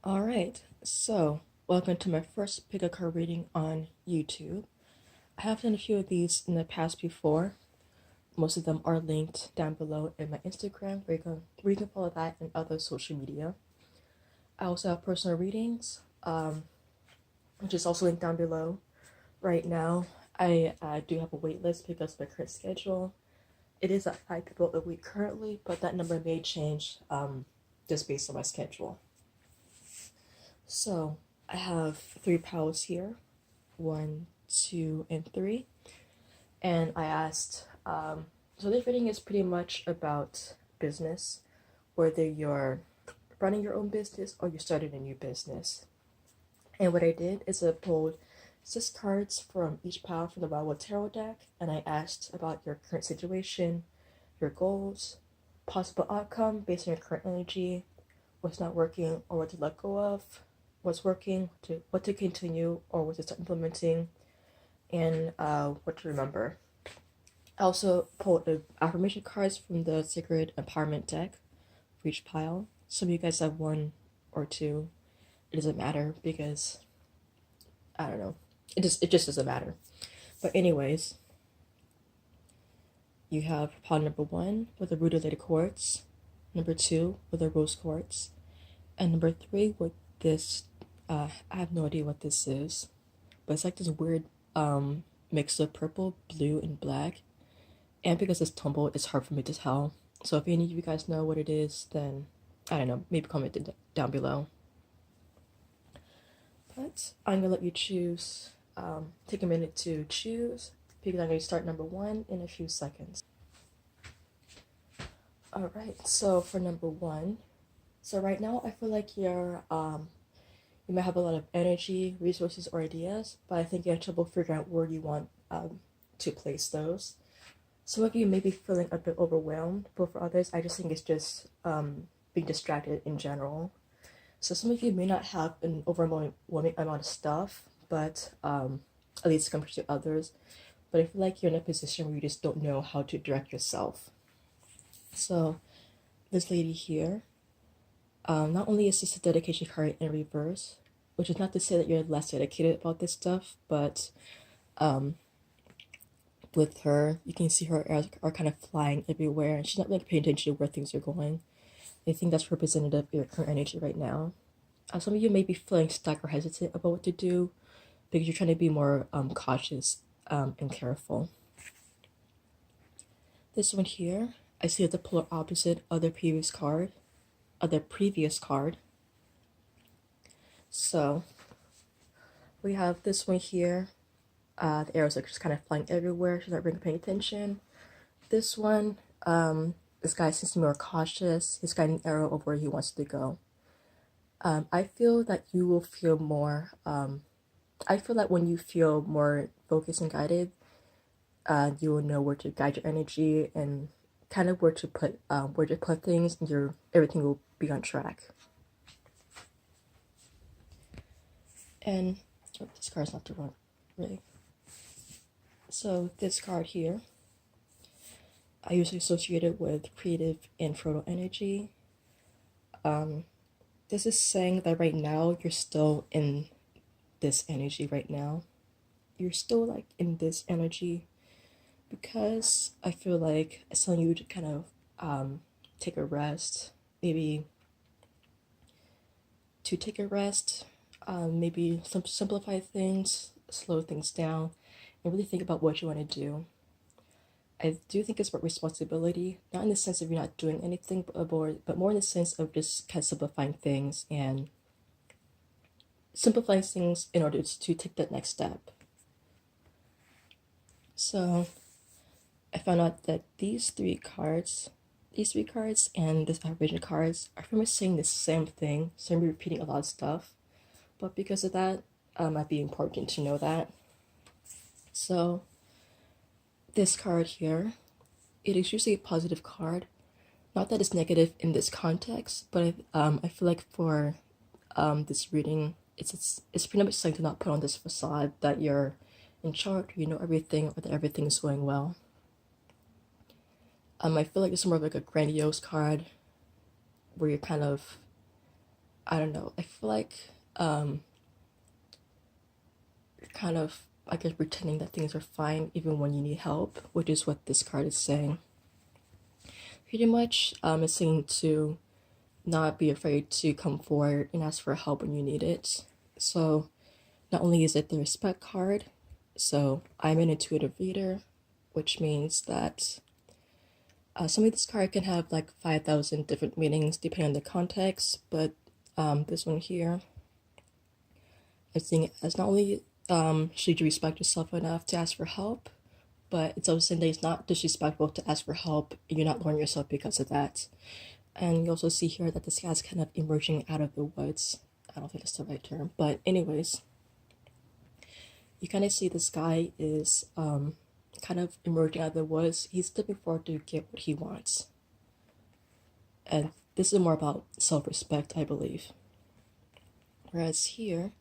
Alright, so welcome to my first pick a card reading on YouTube. I have done a few of these in the past before. Most of them are linked down below in my Instagram, where you can follow that and other social media. I also have personal readings, which is also linked down below. Right now, I do have a waitlist because of my current schedule. It is at 5 people a week currently, but that number may change just based on my schedule. So I have 3 piles here, 1, 2, and 3. And I asked, so this reading is pretty much about business, whether you're running your own business or you're starting a new business. And what I did is I pulled 6 cards from each pile from the Bible Tarot deck, and I asked about your current situation, your goals, possible outcome based on your current energy, what's not working or what to let go of, what's working, what to continue or what to start implementing, and what to remember. I also pulled the affirmation cards from the Sacred Empowerment deck for each pile. Some of you guys have 1 or 2. It doesn't matter because I don't know. It just doesn't matter. But anyways, you have pile number 1 with the rutilated quartz, number 2 with the rose quartz, and number 3 with this. I have no idea what this is, but it's like this weird mix of purple, blue, and black. And because it's tumbled, it's hard for me to tell. So if any of you guys know what it is, then I don't know, maybe comment it down below. But I'm gonna let you choose. Take a minute to choose because I'm gonna start number 1 in a few seconds. All right. So for number 1, so right now I feel like you might have a lot of energy, resources, or ideas, but I think you have trouble figuring out where you want to place those. Some of you may be feeling a bit overwhelmed, but for others, I just think it's just being distracted in general. So some of you may not have an overwhelming amount of stuff, but at least compared to others. But I feel like you're in a position where you just don't know how to direct yourself. So this lady here, not only is this a dedication card in reverse, which is not to say that you're less dedicated about this stuff, but with her, you can see her arrows are kind of flying everywhere, and she's not really paying attention to where things are going. I think that's representative of your current energy right now. Some of you may be feeling stuck or hesitant about what to do because you're trying to be more cautious and careful. This one here, I see the polar opposite of the previous card. So we have this one here. The arrows are just kind of flying everywhere. She's not really paying attention. This one, this guy seems to be more cautious. He's guiding the arrow of where he wants to go. I feel that you will feel more. I feel that when you feel more focused and guided, you will know where to guide your energy and kind of where to put things, and everything will be on track. And this card's not the wrong, really. So this card here, I usually associate it with creative and fertile energy. This is saying that right now you're still in this energy right now. You're still like in this energy because I feel like it's telling you to kind of take a rest, maybe to take a rest, maybe simplify things, slow things down, and really think about what you want to do. I do think it's about responsibility, not in the sense of you're not doing anything, but more in the sense of just kind of simplifying things in order to take that next step. So I found out that these three cards and this affirmation cards are pretty much saying the same thing, so I'm repeating a lot of stuff. But because of that, it might be important to know that. So this card here, it is usually a positive card. Not that it's negative in this context, but I feel like for this reading, it's pretty much saying to not put on this facade that you're in charge, you know everything, or that everything is going well. I feel like it's more of like a grandiose card where you're kind of I don't know, I feel like you're kind of, I guess, pretending that things are fine even when you need help, which is what this card is saying. Pretty much, it's saying to not be afraid to come forward and ask for help when you need it. So, not only is it the respect card, so I'm an intuitive reader, which means that some of this card can have like 5,000 different meanings depending on the context, but this one here, I think as not only should you respect yourself enough to ask for help, but it's also saying that it's not disrespectful to ask for help and you're not lowering yourself because of that. And you also see here that this guy's kind of emerging out of the woods. I don't think that's the right term, but anyways, you kind of see this guy is kind of emerging out of the woods. He's stepping forward to get what he wants. And this is more about self-respect, I believe. Whereas here,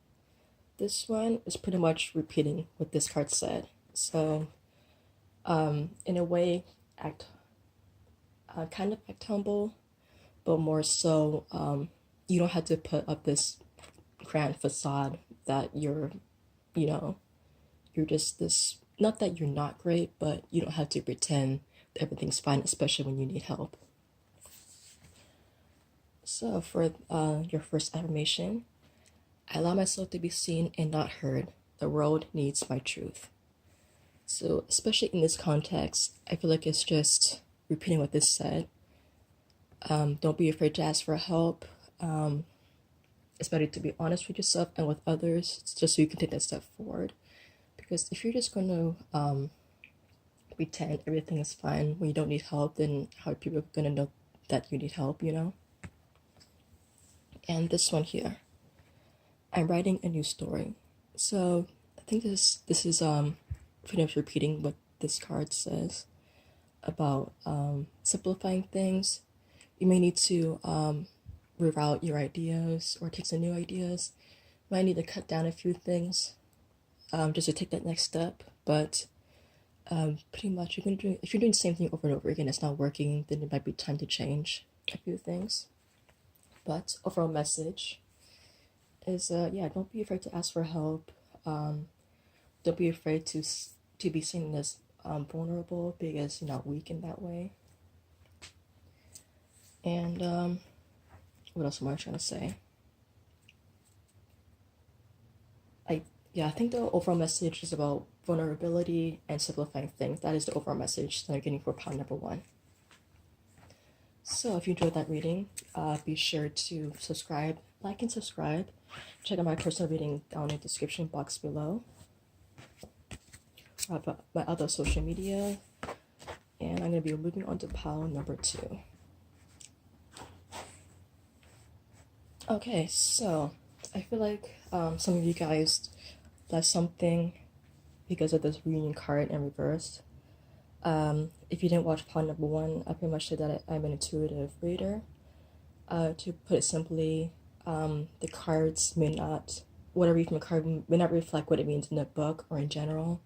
this one is pretty much repeating what this card said. So, in a way, kind of act humble, but more so, you don't have to put up this grand facade that you're, you know, you're just this, not that you're not great, but you don't have to pretend that everything's fine, especially when you need help. So for your first affirmation, I allow myself to be seen and not heard. The world needs my truth. So especially in this context, I feel like it's just repeating what this said. Don't be afraid to ask for help. It's better to be honest with yourself and with others, just so you can take that step forward. Because if you're just going to pretend everything is fine when you don't need help, then how are people going to know that you need help, you know? And this one here, I'm writing a new story. So I think this is pretty much repeating what this card says about simplifying things. You may need to reroute your ideas or take some new ideas. You might need to cut down a few things just to take that next step. But pretty much, if you're doing the same thing over and over again, it's not working, then it might be time to change a few things. But overall message is, yeah, don't be afraid to ask for help. Don't be afraid to be seen as vulnerable because you're not weak in that way. And what else am I trying to say? I think the overall message is about vulnerability and simplifying things. That is the overall message that I'm getting for pile number 1. So if you enjoyed that reading, be sure to subscribe, like and subscribe. Check out my personal reading down in the description box below. I have my other social media, and I'm going to be moving on to pile number 2. Okay, so I feel like some of you guys left something because of this reunion card in reverse. If you didn't watch pile number 1, I pretty much said that I'm an intuitive reader. To put it simply, the cards may not, what I read from a card may not reflect what it means in the book or in general.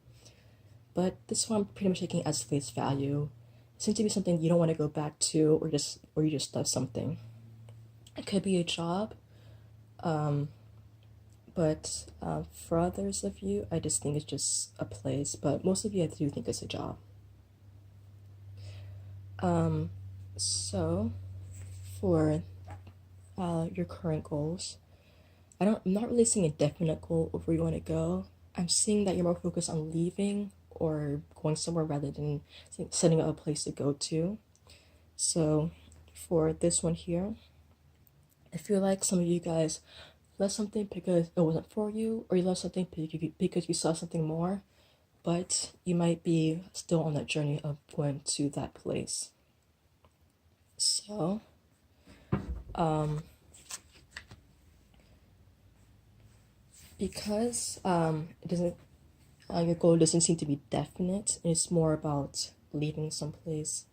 But this one I'm pretty much taking as face value. It seems to be something you don't want to go back to, or you just left something. It could be a job, but for others of you, I just think it's just a place. But most of you, I do think it's a job. So for your current goals, I'm not really seeing a definite goal of where you want to go. I'm seeing that you're more focused on leaving or going somewhere rather than setting up a place to go to. So for this one here, I feel like some of you guys left something because it wasn't for you, or you left something because you saw something more, but you might be still on that journey of going to that place. So, because it doesn't, your goal doesn't seem to be definite, and it's more about leaving someplace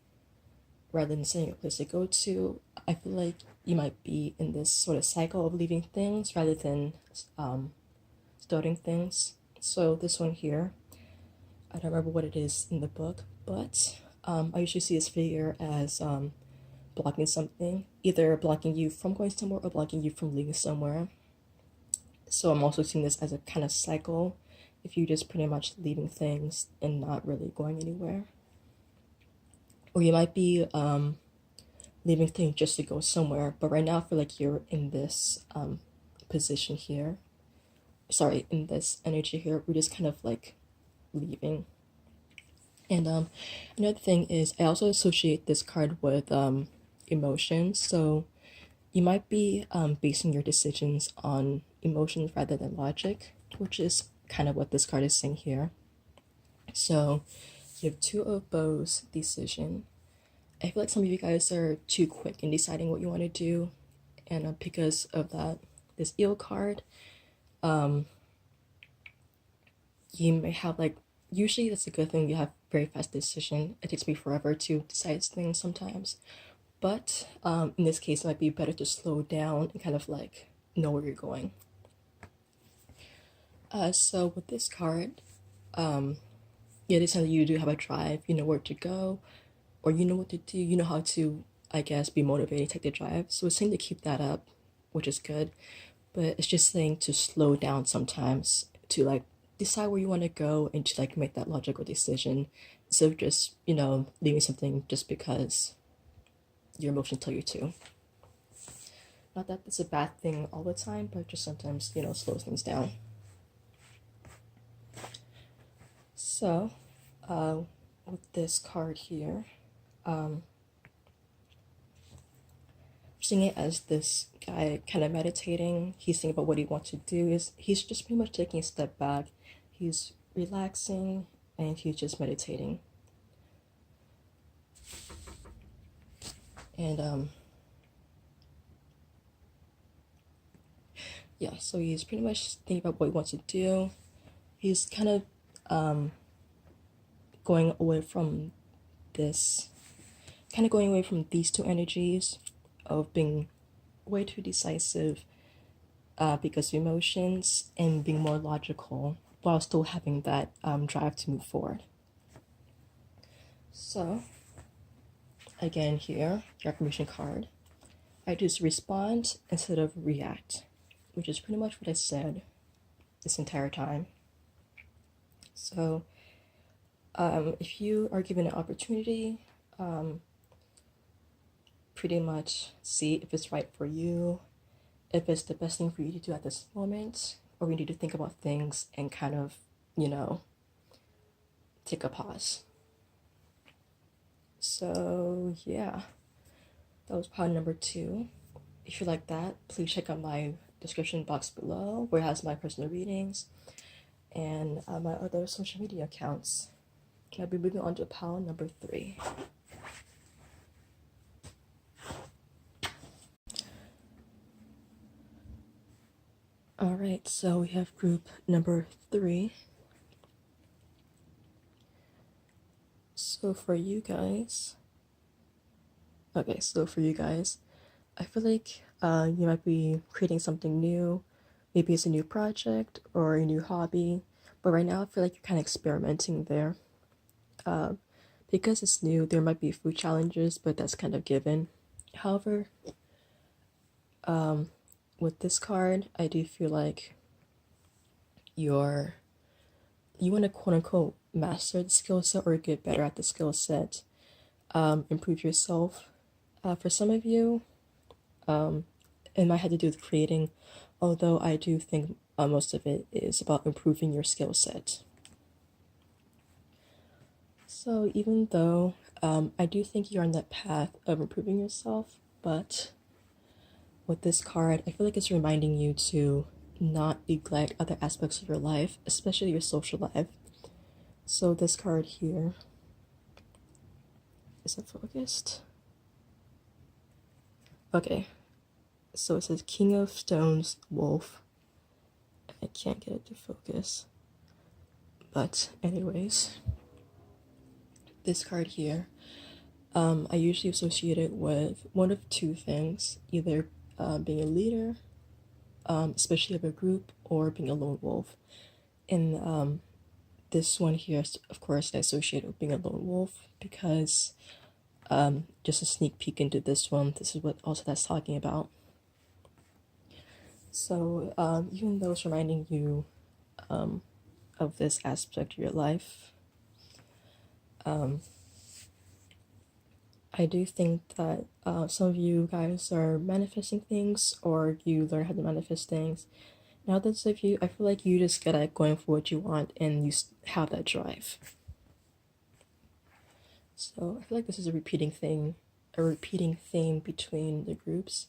rather than setting a place to go to. I feel like you might be in this sort of cycle of leaving things rather than starting things. So this one here, I don't remember what it is in the book, but I usually see this figure as blocking something, either blocking you from going somewhere or blocking you from leaving somewhere. So I'm also seeing this as a kind of cycle, if you just pretty much leaving things and not really going anywhere. Or you might be leaving things just to go somewhere, but right now I feel like you're in this position here. Sorry, in this energy here, we're just kind of like leaving. And another thing is, I also associate this card with emotions. So you might be basing your decisions on emotions rather than logic, which is kind of what this card is saying here. So you have Two of Bows, decision. I feel like some of you guys are too quick in deciding what you want to do, and because of that, this eel card, you may have like, usually that's a good thing, you have very fast decision. It takes me forever to decide things sometimes, but in this case it might be better to slow down and kind of like know where you're going. So with this card, it is something you do have a drive, you know where to go, or you know what to do, you know how to, I guess, be motivated, take the drive. So it's saying to keep that up, which is good, but it's just saying to slow down sometimes, to like decide where you want to go and to like make that logical decision instead of just, you know, leaving something just because your emotions tell you to. Not that it's a bad thing all the time, but just sometimes, you know, slows things down. So with this card here, seeing it as this guy kind of meditating. He's thinking about what he wants to do. He's just pretty much taking a step back. He's relaxing and he's just meditating. And yeah, so he's pretty much thinking about what he wants to do. He's kind of going away from this, kind of going away from these two energies of being way too decisive because of emotions, and being more logical while still having that drive to move forward. So again here, your affirmation card, I just respond instead of react, which is pretty much what I said this entire time. So if you are given an opportunity, pretty much see if it's right for you, if it's the best thing for you to do at this moment, or you need to think about things and kind of, you know, take a pause. So yeah, that was part number 2. If you like that, please check out my description box below where it has my personal readings and my other social media accounts. I'll be moving on to pile number 3. Alright, so we have group number 3. So for you guys, I feel like you might be creating something new. Maybe it's a new project or a new hobby, but right now I feel like you're kind of experimenting there. Because it's new, there might be food challenges, but that's kind of given. However, with this card, I do feel like you want to quote unquote master the skill set or get better at the skill set, improve yourself. For some of you, it might have to do with creating, although I do think most of it is about improving your skill set. So even though I do think you're on that path of improving yourself, but with this card, I feel like it's reminding you to not neglect other aspects of your life, especially your social life. So this card here, is it focused? Okay, so it says King of Stones, Wolf. I can't get it to focus. But anyways, this card here, I usually associate it with one of two things, either being a leader, especially of a group, or being a lone wolf. And this one here, of course, I associate with being a lone wolf because just a sneak peek into this one. This is what also that's talking about. So even though it's reminding you of this aspect of your life, I do think that some of you guys are manifesting things, or you learn how to manifest things. Now that's of you, I feel like you just gotta going for what you want and you have that drive. So I feel like this is a repeating thing, a repeating theme between the groups,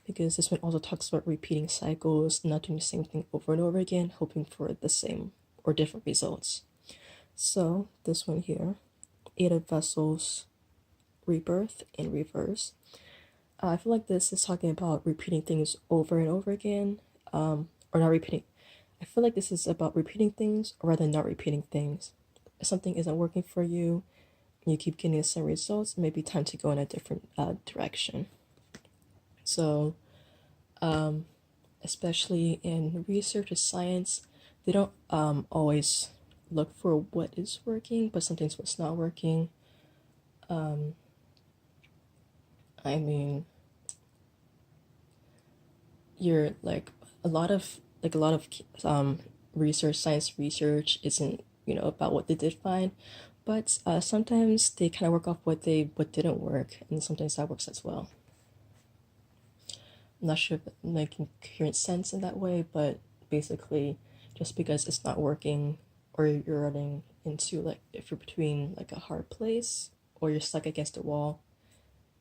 because this one also talks about repeating cycles, not doing the same thing over and over again, hoping for the same or different results. So this one here, Eight of Vessels, Rebirth in reverse. I feel like this is talking about repeating things over and over again, or not repeating. I feel like this is about repeating things rather than not repeating things. If something isn't working for you, you keep getting the same results, it may be time to go in a different direction. So, especially in research or science, they don't always look for what is working, but sometimes what's not working. I mean, you're like a lot of research, science research isn't about what they did find, but sometimes they kind of work off what didn't work, and sometimes that works as well. I'm not sure if I'm making coherent sense in that way, but basically, just because it's not working, or you're running into like if you're between like a hard place or you're stuck against a wall,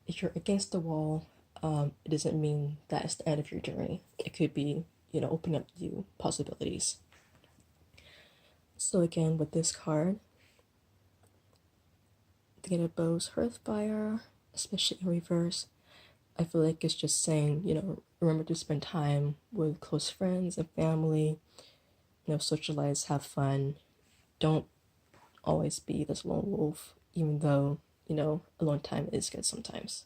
if you're against the wall, it doesn't mean that it's the end of your journey. It could be, opening up new possibilities. So again, with this card, the Eight of Bows, Hearthfire, especially in reverse, I feel like it's just saying, remember to spend time with close friends and family, socialize, have fun. Don't always be this lone wolf, even though, alone time is good sometimes.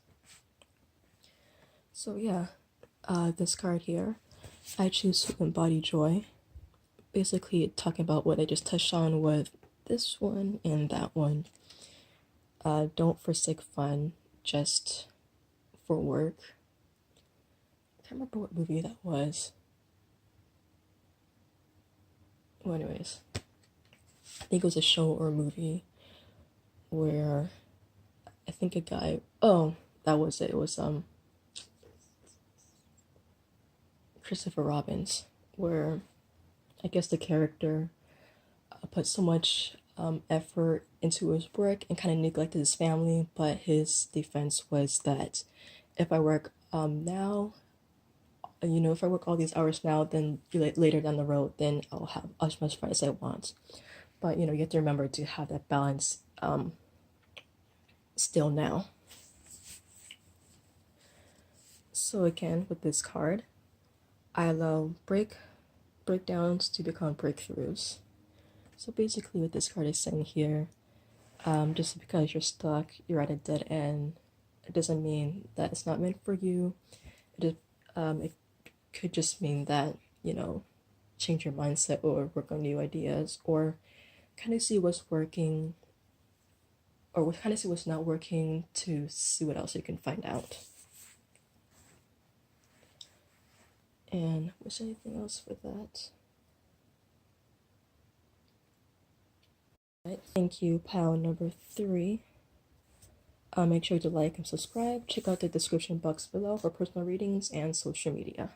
So yeah, this card here, I choose to embody joy. Basically talking about what I just touched on with this one and that one. Don't forsake fun just for work. I can't remember what movie that was. Well, anyways, I think it was a show or a movie where I think a guy, oh, that was it. It was Christopher Robin's, where I guess the character put so much effort into his work and kind of neglected his family, but his defense was that if I work now, if I work all these hours now, then later down the road, then I'll have as much fun as I want. But you have to remember to have that balance still now. So again, with this card, I allow breakdowns to become breakthroughs. So basically what this card is saying here, just because you're stuck, you're at a dead end, it doesn't mean that it's not meant for you. It could just mean that, change your mindset or work on new ideas, or kind of see what's working, or kind of see what's not working to see what else you can find out. And was there anything else with that? Right, thank you, pile number 3. Make sure to like and subscribe. Check out the description box below for personal readings and social media.